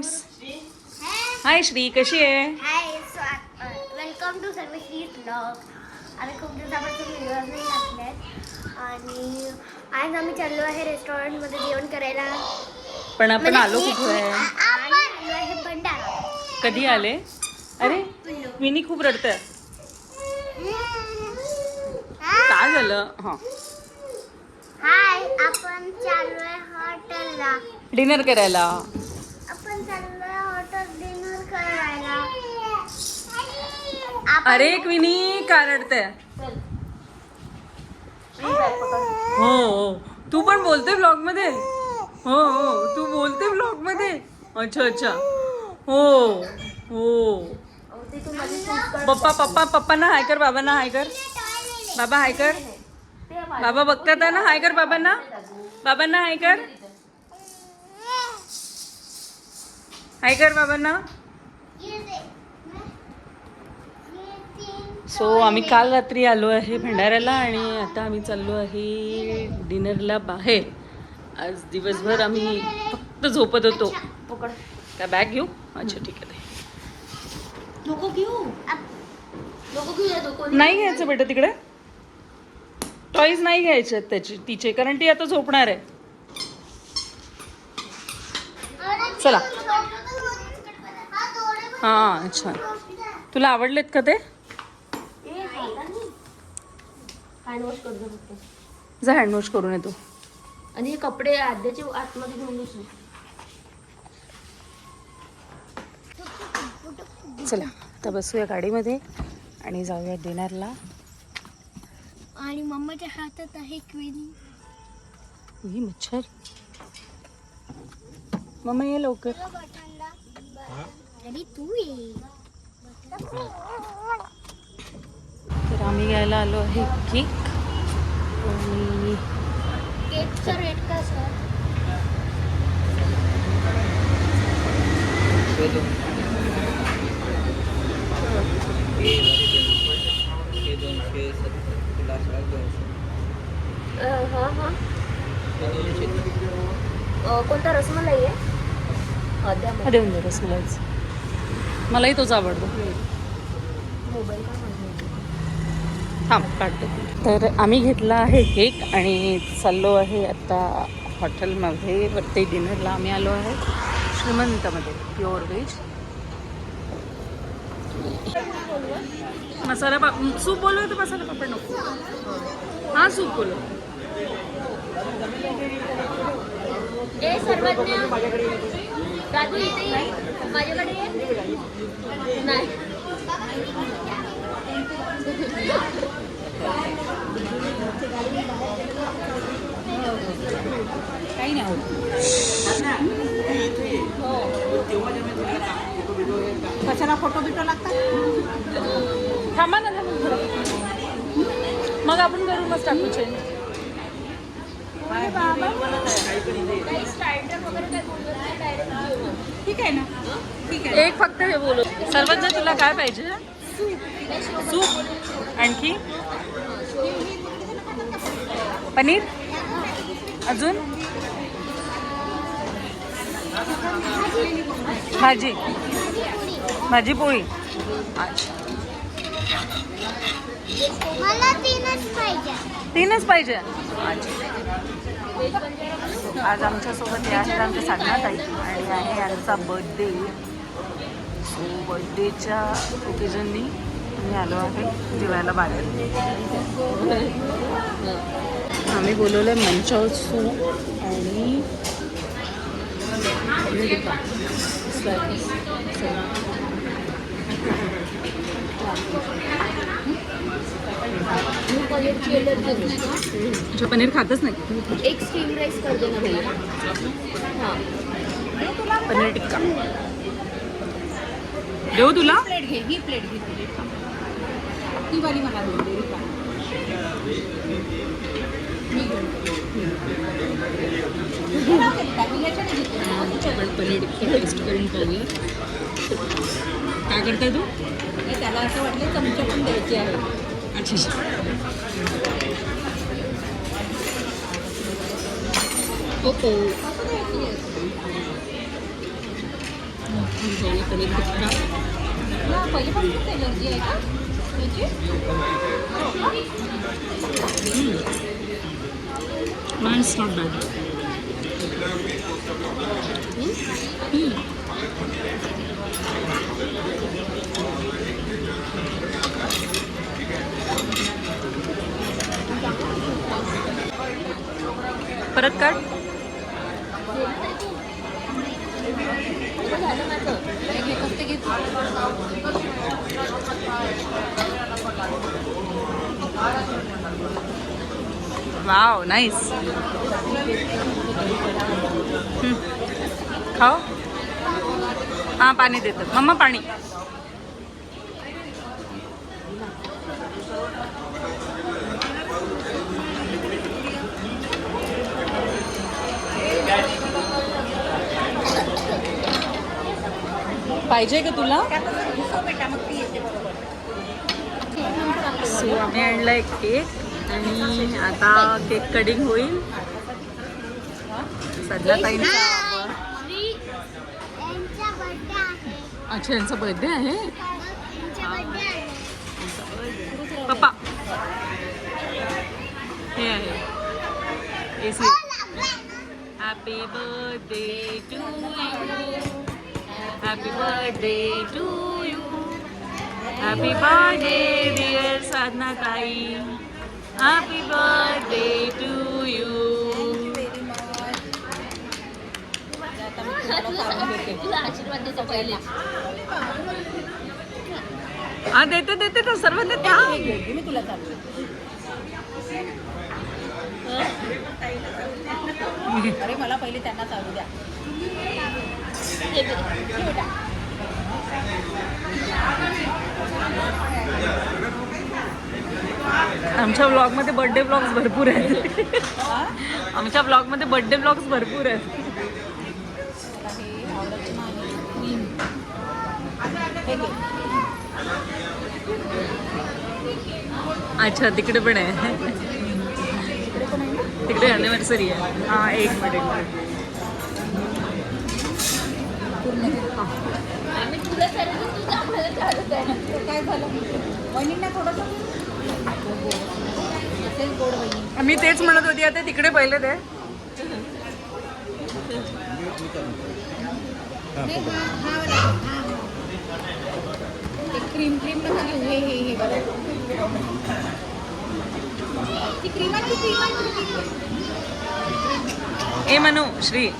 Friends. हाय श्री, कशी आहे? हाय, welcome to सर्वश्रीज blog. आम्ही खूप दिवसापासून व्हिडिओज नाही टाकलेत आणि आज आम्ही चाललो आहे रेस्टॉरंटमध्ये जेवण करायला. पण आपण आलो कुठे आहे? आणि हे भंडारा. कधी आले? अरे विनी खूप रडतंय. काय झालं? हां, हाय, आपण चाललोय हॉटेलला. डिनर करायला. आपण चाललोय हॉटेल डिनर करायला. अरे विनी का रडतंय? हो हो, तू पण बोलते ब्लॉग मध्ये? हो हो, तू बोलते ब्लॉग मध्ये? अच्छा अच्छा. हो हो. पप्पा पप्पा पप्पांना हाय कर, बाबांना हाय कर. बाबा हाय कर. बाबा बघतात आहे ना, हाय कर बाबांना. बाबांना हाय कर. हाय कर बाबांना. सो आम्ही काल रात्री आलो आहे भंडाऱ्याला आणि आता आम्ही चाललो आहे डिनरला बाहेर. आज दिवसभर आम्ही फक्त झोपत होतो. पकड काय बॅग घेऊ? अच्छा ठीक आहे. नको घेऊ. नाही घ्यायचं बेटा तिकडे. टॉईज नाही घ्यायचे त्याची तिचे, कारण ती आता झोपणार आहे. चला. हां अच्छा, तुला आवडलेत का ते? हँडवॉश करतो फक्त. जा हँडवॉश करून येतो. आणि हे कपडे आद्याचे आतमध्ये घेऊन बसू. चला आता बसूया गाडीमध्ये आणि जाऊया डिनरला. आणि मम्माच्या हातात आहे क्वीन. ही मच्छर. मम्मा ये लवकर. अरे तू ये. तर आम्ही घ्यायला आलो आहे केक. आणि केकचा रेट काय सर? हां हां. कोणता रसमलाई आहे? हा देऊन दे रसमलाईच. मलाही तोच आवडतो. मोबाईल का थांब काढते. तर आम्ही घेतला आहे केक आणि चाललो आहे आता हॉटेलमध्ये वरती डिनरला. आम्ही आलो आहे श्रीमंतमध्ये, प्युअर व्हेज. मसाला सूप बोलू तर मसाला पापड नको. हां सूप बोलू. ए सर्वज्ञ राजू इथे ये. माझ्याकडे ये. नाही काही नाही होत. कशाला फोटो बिटो लागतात? थांबा ना मग आपण करूनच टाकू चेंज. ठीक आहे ना, ठीक आहे. एक फक्त हे बोलू. सर्वजण तुला काय पाहिजे? सूप. आणखी पनीर. अजून भाजी. भाजी पोळी. अच्छा मला तीनच पाहिजे. तीनच पाहिजे. अच्छा. आज आमच्यासोबत या आहेत आमच्या साधनाताई आणि आहे यांचा बर्थडे. सो बर्थडेच्या ओकेजननी मी आलो आहे जेवायला बाहेर. आम्ही बोलवलं आहे मंचाव सूप आणि जो पनीर खातच नाही. एक स्टीम राईस कर दे ना भैया. हां पनीर टिक्का देऊ तुला? प्लेट घे, ही प्लेट घे. ती वाली मला दे. पनीर टिक्का टेस्ट करून पाहूया. काय करताय तू? त्याला असं वाटलं चमचे पण द्यायचे आहे. अच्छा हो. आपण जाऊया पनीर टिक्का. तुला पहिल्यापासूनच एलर्जी आहे का त्याची? It's not bad. परत काढ. झालं माझं एक असते की वाव नाईस. खाओ. हां पाणी देतं मम्मा पाणी. पाहिजे का तुला? सो आम्ही आणला एक केक आणि आता केक कटिंग होईल. सध्या ताईंचा यांचा बर्थडे आहे. अच्छा यांचा बर्थडे आहे. यांचा बर्थडे आहे. पप्पा हे आहे AC. Happy birthday to you. Happy birthday to you. Happy birthday dear Sadhana ताई. Happy birthday to you. तुला आशीर्वाद देतो पहिले. हा देते देते तर सर्व देते. हा मी तुला चालू अरे मला पहिले त्यांना चालू द्या. आमच्या ब्लॉगमध्ये बर्थडे ब्लॉग्स भरपूर आहेत. आमच्या ब्लॉगमध्ये बर्थडे ब्लॉग्स भरपूर आहेत. अच्छा तिकडे पण आहे. तिकडे अॅनिव्हर्सरी आहे. हां एक मिनिट. आम्ही तुला सांगितलं तू आम्हाला चालत आहे. काय झालं वहिनींना थोडंसं असेल गोड वहिनी. मी तेच म्हणत होती आता तिकडे पहिले ते. क्रीम क्रीम नका घेऊ. हे बरं ती क्रीमाची ए मनू श्री.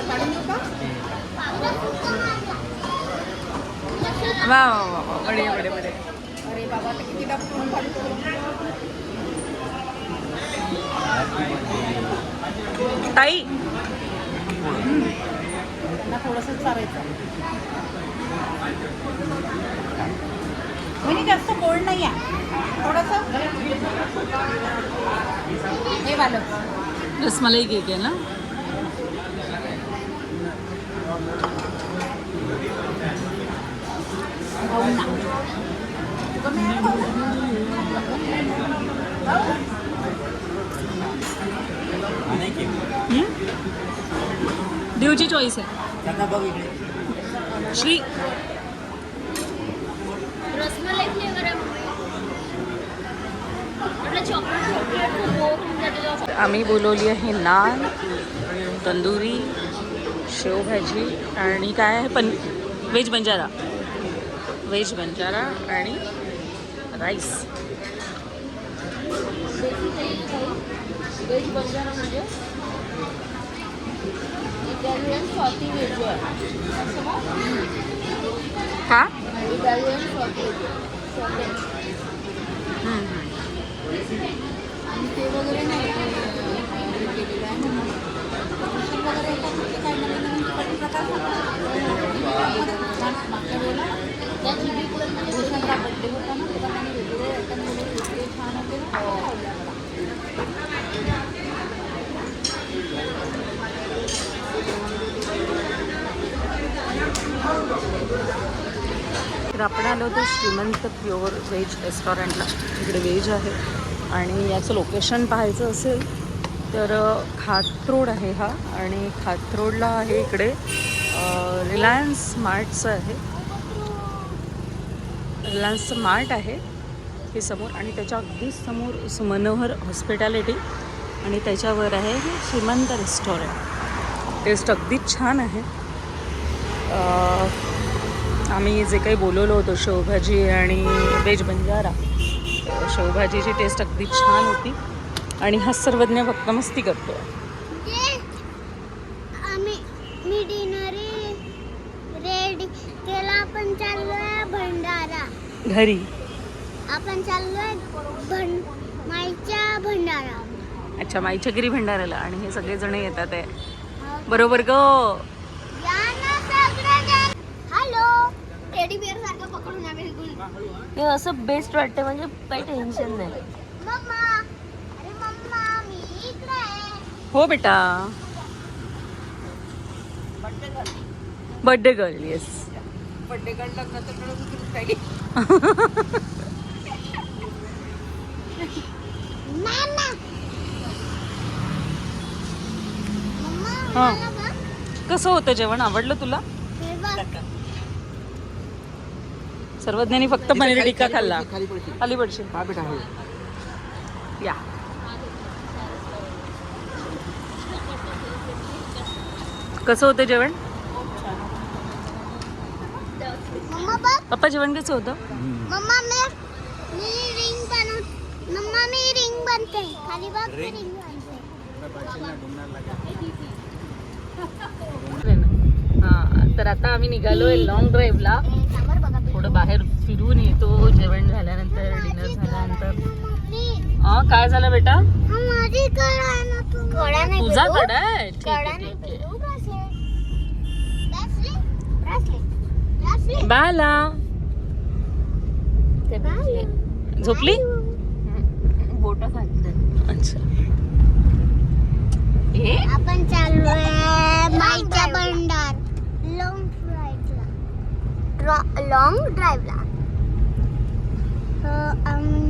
काढून देऊ का? वा वा वा वा बडे बडे बडे. अरे बाबा आता किती डॉक्टर काढतो. ताई त्यांना थोडंसं चारायचं. म्हणजे जास्त गोड नाही आहे थोडंसं. हे वालं रसमलाई केक आहे ना. देवची चॉईस आहे. श्री रसमलाई फ्लेवर आहे. आपलं चॉकलेट आम्ही बोलवली आहे नान, तंदुरी, शेवभाजी आणि काय आहे व्हेज बंजारा. व्हेज बंजारा आणि राईस. व्हेज बंजारा म्हणजे इटालियन सॉटी व्हेज आहे. का इटालियन सॉटी आणि ते वगैरे नाही केलेलं आहे म्हणून वगैरे येतात ते काय नवीन नवीन प्रकार मागच्या वेळेला त्या भूषणचा बड्डे होता ना तेव्हा त्याने वेगवेगळे आयटम वगैरे छान होते ना खावल्या मला. तर आपण आलो होतो श्रीमंत प्युअर व्हेज रेस्टॉरंटला. इकडे व्हेज आहे आणि याचं लोकेशन पाहायचं असेल तर खातरोड आहे हा, आणि खातरोडला आहे इकडे रिलायन्स स्मार्टचं आहे. रिलायन्स स्मार्ट आहे हे समोर, आणि त्याच्या अगदीच समोर मनोहर हॉस्पिटॅलिटी, आणि त्याच्यावर आहे श्रीमंत रेस्टॉरंट. टेस्ट अगदीच छान आहे. आम्ही जे काही बोलवलं होतं शेवभाजी आणि व्हेज बंजारा, शेवभाजीची टेस्ट अगदी छान होती, आणि हा सर्वज्ञ फक्त मस्ती करतो. मी डिनर रेडी केला. आपण चाललोय भंडारा घरी. आपण चाललोय माईच्या भंडारा. अच्छा, माईच्या घरी भंडाराला, आणि हे सगळेजण येतात आहे. बरोबर ग. हॅलो. टेडी बिअर सारखं पकडून आम्ही हे असं बेस्ट वाटतं, म्हणजे काही टेन्शन नाही. मम्मा, अरे मम्मा मी इकडे आहे. हो बेटा. Birthday girl. Yes. Birthday card लागणार तर मम्मा. मम्मा हां. मला बघ. कसं होतं जेवण? आवडलं तुला? हे बघ. सर्वज्ञानी फक्त पनीर टिक्का खाल्ला. खाली पडशील. हा बेटा हो. या. कसं होतं जेवण? मम्मा बघ. पप्पा जेवण कसं होतं? मम्मा मी रिंग बनव. मम्मा मी रिंग बनते. खाली बघ मी रिंग बनते. हां, तर आता आम्ही निघालोय लॉंग ड्राईव्हला. समोर बघा. थोडं बाहेर फिरून येतो जेवण झाल्यानंतर, डिनर झाल्यानंतर. हां, काय झालं बेटा? हा माझी कडा आहे ना तू. कडा नाही. तुझा कडा आहे? ठीक कडा आहे, नाही. ठीक आहे. ब्रेसलेट. बाला झोपली? बोट खाल्लं. अच्छा. हे आपण चाललोय माईच्या भंडार. लॉंग ड्राईव्हला. आम्ही